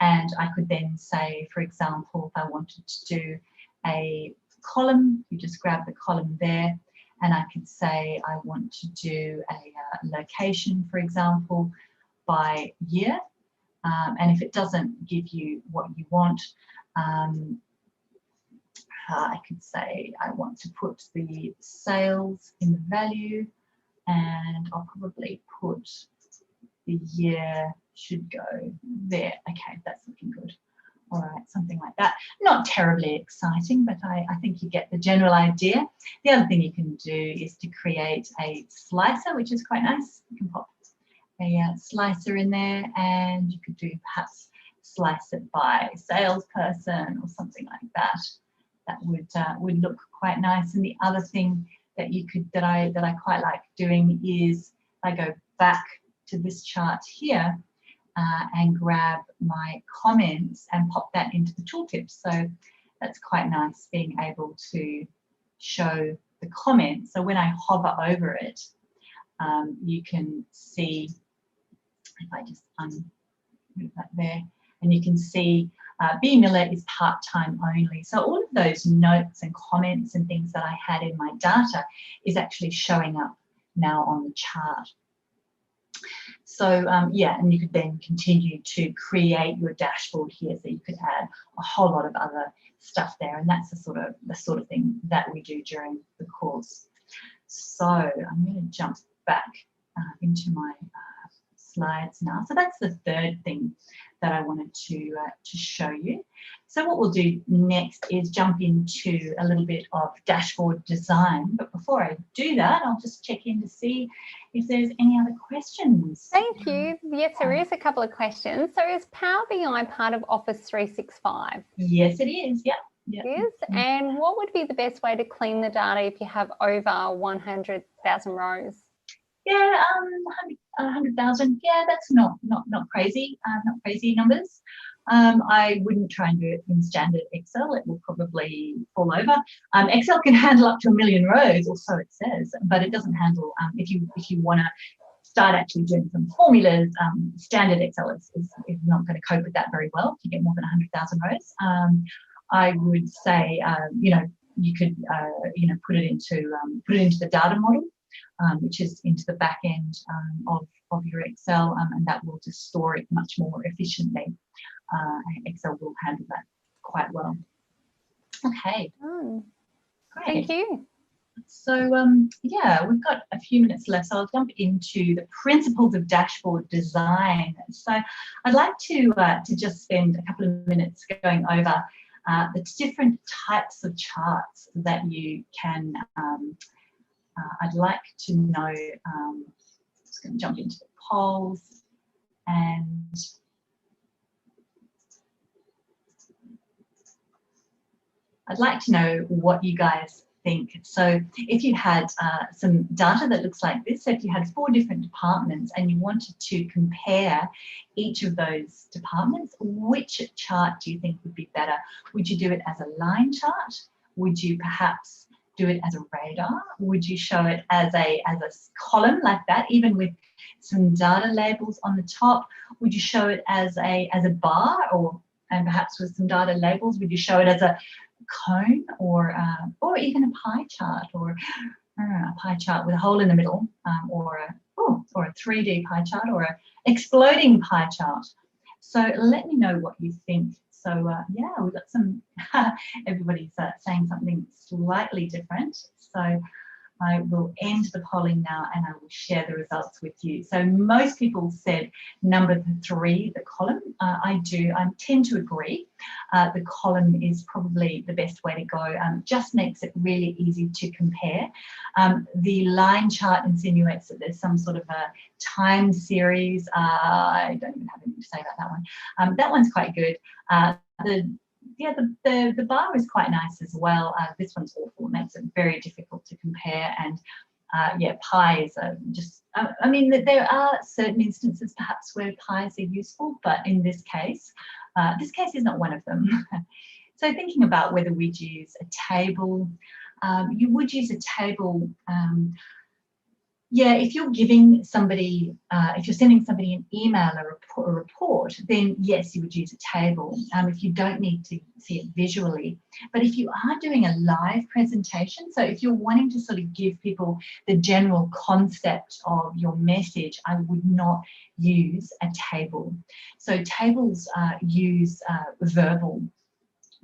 and I could then say, for example, if I wanted to do a column, you just grab the column there, and I could say I want to do a location, for example, by year. And if it doesn't give you what you want, I could say I want to put the sales in the value, and I'll probably put the year should go there. Okay, that's looking good. All right, something like that. Not terribly exciting, but I think you get the general idea. The other thing you can do is to create a slicer, which is quite nice. You can pop a slicer in there, and you could do perhaps slice it by salesperson or something like that. That would look quite nice. And the other thing that you could that I quite like doing is I go back to this chart here and grab my comments and pop that into the tooltips. So that's quite nice, being able to show the comments. So when I hover over it, you can see, if I just move that there, and you can see B Miller is part-time only. So all of those notes and comments and things that I had in my data is actually showing up now on the chart. So yeah, and you could then continue to create your dashboard here, so you could add a whole lot of other stuff there, and that's the sort of thing that we do during the course. So I'm going to jump back into my slides now. So that's the third thing that I wanted to show you. So what we'll do next is jump into a little bit of dashboard design. But before I do that, I'll just check in to see if there's any other questions. Thank you. Yes, there is a couple of questions. So is Power BI part of Office 365? Yes, it is. Yeah. It is. And what would be the best way to clean the data if you have over 100,000 rows? Yeah, 100,000. Yeah, that's not crazy. Not crazy numbers. I wouldn't try and do it in standard Excel. It will probably fall over. Excel can handle up to 1 million rows, or so it says, but it doesn't handle. If you want to start actually doing some formulas, standard Excel is not going to cope with that very well. If you get more than 100,000 rows, I would say you could put it into the data model. Which is into the back end of your Excel, and that will just store it much more efficiently. Excel will handle that quite well. Okay, great. Thank you. So yeah, we've got a few minutes left, so I'll jump into the principles of dashboard design. So I'd like to just spend a couple of minutes going over the different types of charts that you can I'd like to know, I'm just going to jump into the polls, and I'd like to know what you guys think. So if you had some data that looks like this, so if you had 4 different departments and you wanted to compare each of those departments, which chart do you think would be better? Would you do it as a line chart? Would you perhaps do it as a radar? Would you show it as a column like that, even with some data labels on the top? Would you show it as a bar, and perhaps with some data labels? Would you show it as a cone, or even a pie chart, or a pie chart with a hole in the middle, or a 3D pie chart, or an exploding pie chart? So let me know what you think. So yeah, we've got some, everybody's saying something slightly different. So I will end the polling now and I will share the results with you. So most people said number 3, the column. I tend to agree. The column is probably the best way to go. Just makes it really easy to compare. The line chart insinuates that there's some sort of a time series. I don't even have anything to say about that one. That one's quite good. The bar is quite nice as well. This one's awful. It makes it very difficult to compare. And yeah, pies are just, I mean, there are certain instances perhaps where pies are useful, but in this case is not one of them. So thinking about whether we'd use a table, you would use a table. Yeah, if you're giving somebody, if you're sending somebody an email or a report, then yes, you would use a table if you don't need to see it visually. But if you are doing a live presentation, so if you're wanting to sort of give people the general concept of your message, I would not use a table. So tables use verbal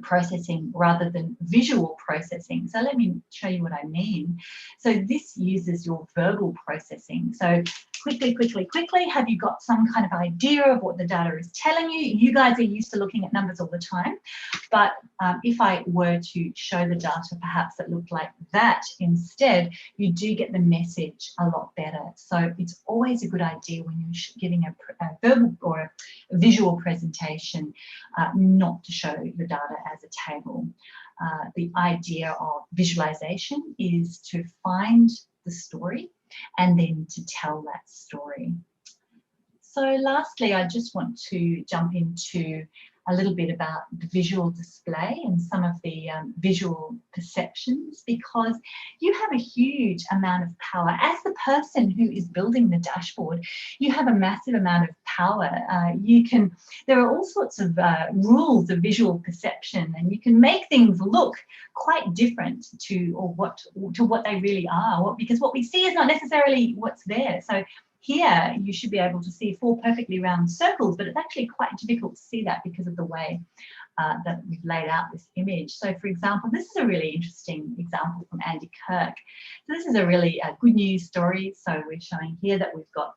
processing rather than visual processing. So let me show you what I mean. So this uses your verbal processing. So quickly, have you got some kind of idea of what the data is telling you? You guys are used to looking at numbers all the time, but if I were to show the data perhaps that looked like that instead, you do get the message a lot better. So it's always a good idea when you're giving a verbal or a visual presentation not to show the data as a table. The idea of visualization is to find the story and then to tell that story. So lastly, I just want to jump into a little bit about the visual display and some of the visual perceptions, because you have a huge amount of power. As the person who is building the dashboard, you have a massive amount of power. There are all sorts of rules of visual perception, and you can make things look quite different to what they really are, because what we see is not necessarily what's there. So here you should be able to see 4 perfectly round circles, but it's actually quite difficult to see that because of the way that we've laid out this image. So for example, this is a really interesting example from Andy Kirk. So this is a really good news story. So we're showing here that we've got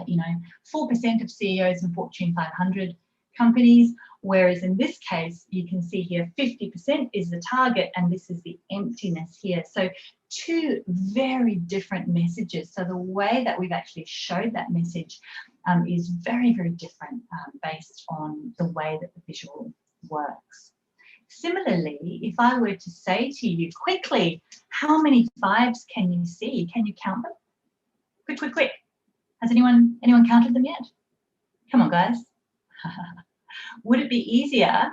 you know, 4% of CEOs in Fortune 500 companies, whereas in this case, you can see here 50% is the target and this is the emptiness here. So two very different messages. So the way that we've actually showed that message is very, very different based on the way that the visual works. Similarly, if I were to say to you quickly, how many 5s can you see? Can you count them? Quick, quick, quick. Has anyone counted them yet? Come on, guys. Would it be easier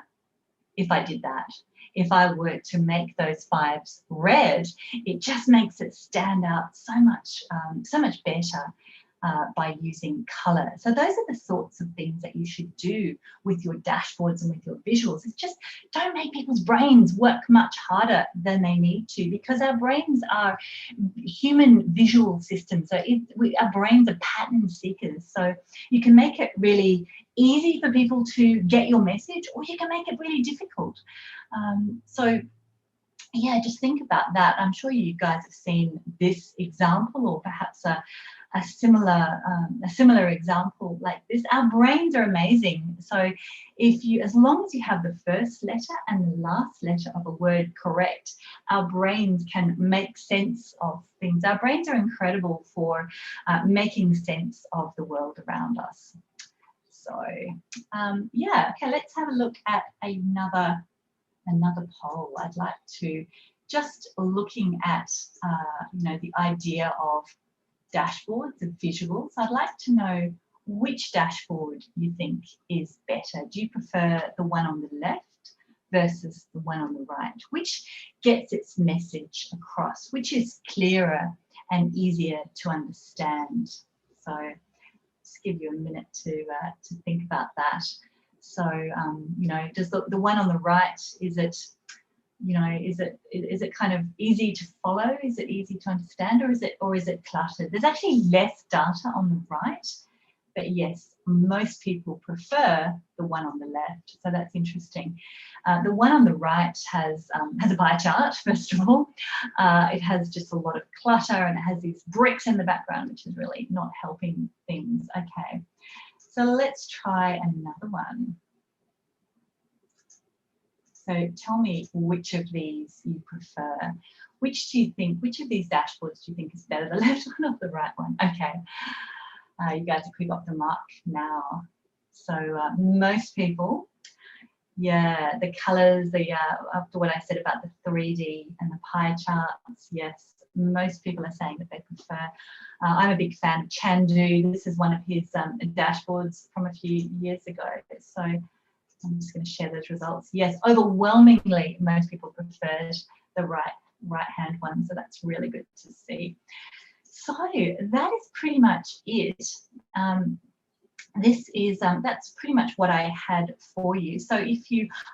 if I did that? If I were to make those 5s red, it just makes it stand out so much better by using colour. So those are the sorts of things that you should do with your dashboards and with your visuals. It's just don't make people's brains work much harder than they need to, because our brains are human visual systems. So our brains are pattern seekers. So you can make it really easy for people to get your message, or you can make it really difficult. So yeah, just think about that. I'm sure you guys have seen this example, or perhaps a similar example like this. Our brains are amazing. So as long as you have the first letter and the last letter of a word correct, our brains can make sense of things. Our brains are incredible for making sense of the world around us. So yeah, okay, let's have a look at another poll. I'd like to, just looking at you know, the idea of dashboards, of visuals, I'd like to know which dashboard you think is better. Do you prefer the one on the left versus the one on the right? Which gets its message across? Which is clearer and easier to understand? So just give you a minute to think about that. So you know, does the one on the right, is it, you know, is it kind of easy to follow? Is it easy to understand, or is it cluttered? There's actually less data on the right, but yes, most people prefer the one on the left. So that's interesting. The one on the right has a pie chart, first of all. It has just a lot of clutter, and it has these bricks in the background, which is really not helping things. Okay, so let's try another one. So tell me which of these you prefer. Which of these dashboards do you think is better, the left one or the right one? Okay, you guys are quick off the mark now. So most people, yeah, the colours, after what I said about the 3D and the pie charts, yes, most people are saying that they prefer. I'm a big fan of Chandu. This is one of his dashboards from a few years ago. So I'm just going to share those results. Yes, overwhelmingly, most people preferred the right-hand one, so that's really good to see. So that is pretty much it. That's pretty much what I had for you. So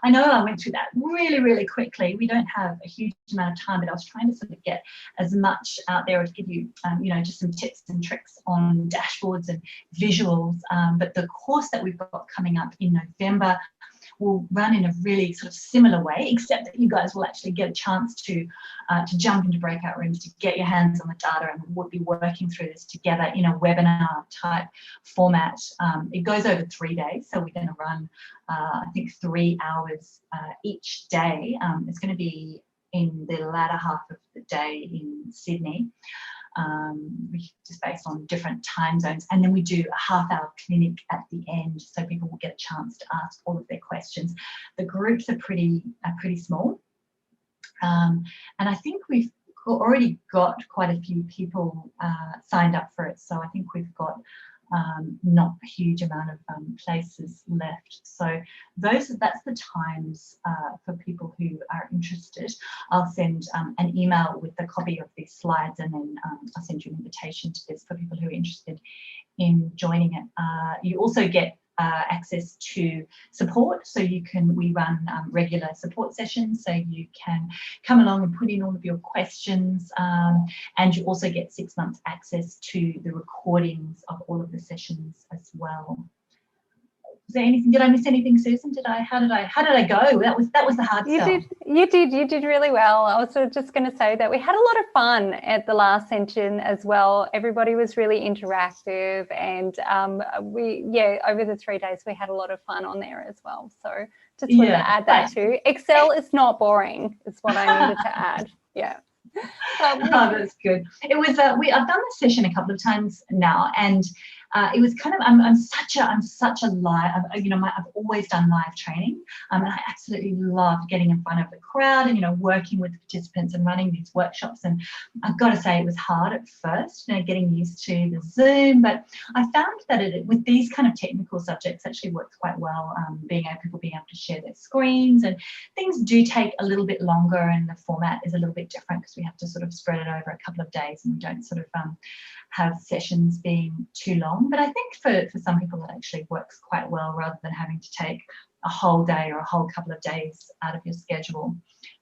I know I went through that really, really quickly. We don't have a huge amount of time, but I was trying to sort of get as much out there to give you, you know, just some tips and tricks on dashboards and visuals. But the course that we've got coming up in November will run in a really sort of similar way, except that you guys will actually get a chance to jump into breakout rooms, to get your hands on the data, and we'll be working through this together in a webinar type format. It goes over 3 days, so we're going to run, I think, 3 hours each day. It's going to be in the latter half of the day in Sydney. Just based on different time zones, and then we do a half-hour clinic at the end, so people will get a chance to ask all of their questions. The groups are pretty small, and I think we've already got quite a few people signed up for it. So I think we've got not a huge amount of places left. So that's the times for people who are interested. I'll send an email with the copy of these slides, and then I'll send you an invitation to this for people who are interested in joining it. You also get access to support, so we run regular support sessions, so you can come along and put in all of your questions, and you also get 6 months access to the recordings of all of the sessions as well. Was there anything? Did I miss anything, Susan? How did I go? That was the hard You sell. You did really well. I was sort of just going to say that we had a lot of fun at the last session as well. Everybody was really interactive, and over the 3 days we had a lot of fun on there as well. So just wanted to add that too. Excel is not boring, is what I needed to add. Yeah. Oh, that's good. It was I've done this session a couple of times now, and it was kind of I'm such a live, I've always done live training, and I absolutely love getting in front of the crowd and working with the participants and running these workshops. And I've got to say it was hard at first, getting used to the Zoom, but I found that with these kind of technical subjects actually works quite well. People being able to share their screens, and things do take a little bit longer, and the format is a little bit different because we have to sort of spread it over a couple of days, and we don't sort of have sessions being too long. But I think for some people that actually works quite well, rather than having to take a whole day or a whole couple of days out of your schedule.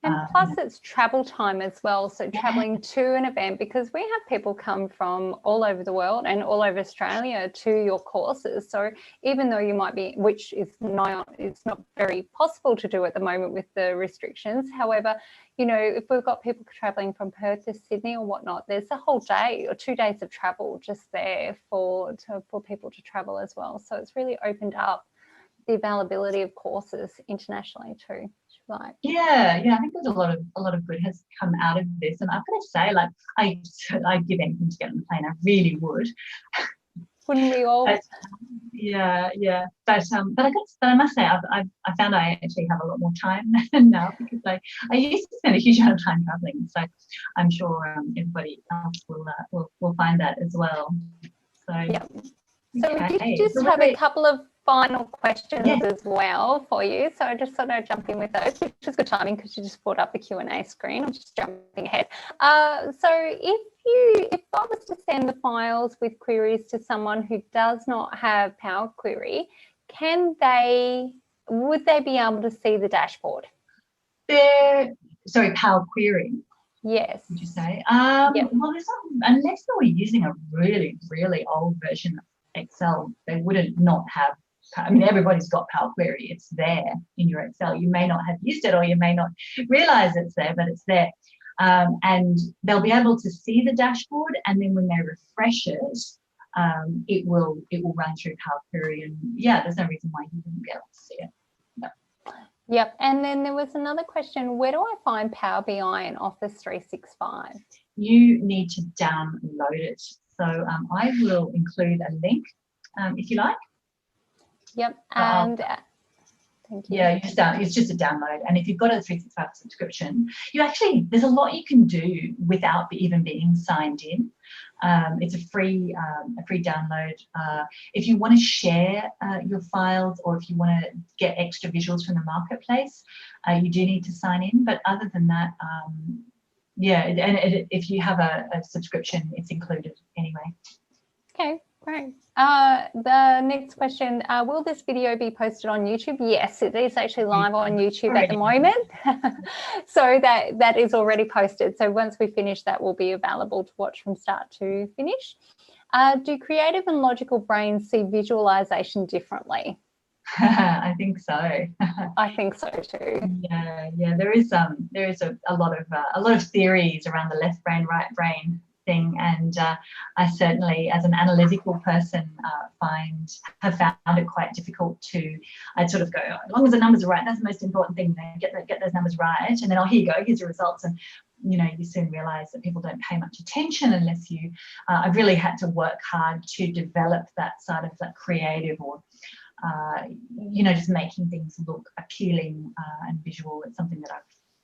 And plus it's travel time as well. So traveling to an event, because we have people come from all over the world and all over Australia to your courses. So even though you might be, which is it's not very possible to do at the moment with the restrictions. However, if we've got people traveling from Perth to Sydney or whatnot, there's a whole day or 2 days of travel just there for people to travel as well. So it's really opened up the availability of courses internationally too. Right. Yeah, I think there's a lot of good has come out of this, and I've got to say, like, I'd give anything to get on the plane. I really would. Wouldn't we all? But I must say, I found I actually have a lot more time now, because I used to spend a huge amount of time traveling. So I'm sure everybody else will find that as well. So yeah. So we did just have a couple of final questions as well for you. So I just thought I'd jump in with those, which is good timing because you just brought up the Q&A screen. I'm just jumping ahead. So if I was to send the files with queries to someone who does not have Power Query, would they be able to see the dashboard? Power Query. Yes. Did you say? Well, unless they were using a really, really old version of Excel, they wouldn't not have. I mean, everybody's got Power Query. It's there in your Excel. You may not have used it, or you may not realize it's there, but it's there. And they'll be able to see the dashboard, and then when they refresh it will run through Power Query. And there's no reason why you wouldn't be able to see it. No. Yep. And then there was another question. Where do I find Power BI in Office 365? You need to download it. So I will include a link if you like. Yep. And thank you. Yeah, it's just a download. And if you've got a 365 subscription, there's a lot you can do without even being signed in. It's a free download. If you want to share your files, or if you want to get extra visuals from the marketplace, you do need to sign in. But other than that, if you have a subscription, it's included anyway. Okay, great. The next question, will this video be posted on YouTube? Yes, it is actually live on YouTube at the moment. So that is already posted. So once we finish, that will be available to watch from start to finish. Do creative and logical brains see visualization differently? I think so. I think so too. Yeah. There is a lot of theories around the left brain, right brain thing, and I certainly, as an analytical person, have found it quite difficult to. I'd sort of go, as long as the numbers are right, that's the most important thing. Get those numbers right, and then here you go, here's your results, and you soon realise that people don't pay much attention unless you. I've really had to work hard to develop that side of that creative, or just making things look appealing and visual. It's something that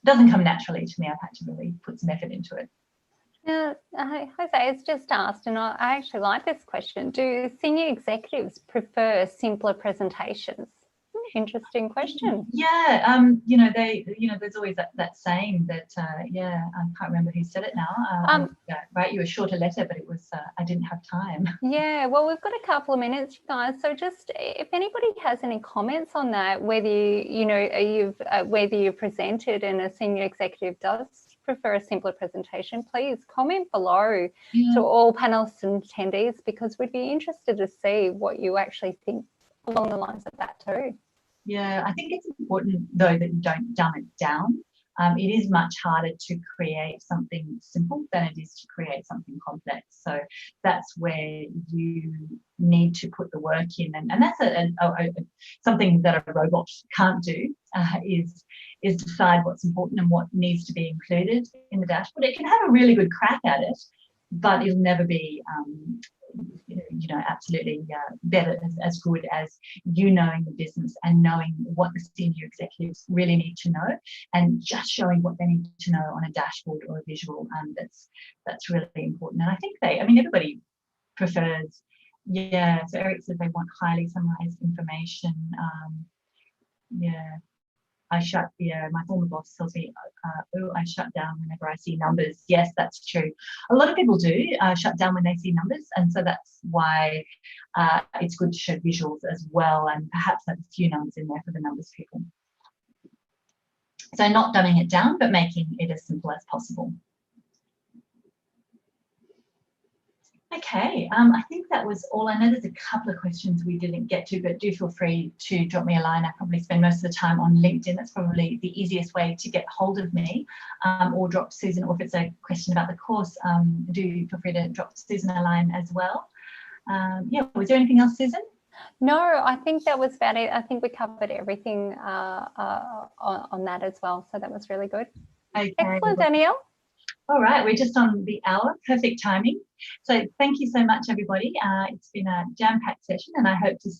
doesn't come naturally to me. I've had to really put some effort into it. Now, Jose has just asked, and I actually like this question, do senior executives prefer simpler presentations? Interesting question. Yeah, there's always that saying that, I can't remember who said it now. Write you a shorter letter, but it was, I didn't have time. Yeah, well, we've got a couple of minutes, you guys. So just if anybody has any comments on that, whether you've presented and a senior executive does prefer a simpler presentation, please comment below to all panelists and attendees, because we'd be interested to see what you actually think along the lines of that too. Yeah, I think it's important though that you don't dumb it down. It is much harder to create something simple than it is to create something complex. So that's where you need to put the work in, and that's something that a robot can't do, is decide what's important and what needs to be included in the dashboard. It can have a really good crack at it, but it'll never be absolutely better as good as you knowing the business and knowing what the senior executives really need to know, and just showing what they need to know on a dashboard or a visual. That's really important. And I think everybody prefers, so Eric says they want highly summarized information. My former boss tells me, I shut down whenever I see numbers. Yes, that's true. A lot of people do shut down when they see numbers, and so that's why it's good to show visuals as well, and perhaps have a few numbers in there for the numbers people. So not dumbing it down, but making it as simple as possible. Okay, I think that was all. I know there's a couple of questions we didn't get to, but do feel free to drop me a line. I probably spend most of the time on LinkedIn. That's probably the easiest way to get hold of me, or drop Susan, or if it's a question about the course, do feel free to drop Susan a line as well. Was there anything else, Susan? No, I think that was about it. I think we covered everything on that as well. So that was really good. Okay. Excellent, Danielle. All right, we're just on the hour, perfect timing. So thank you so much, everybody. It's been a jam-packed session, and I hope to see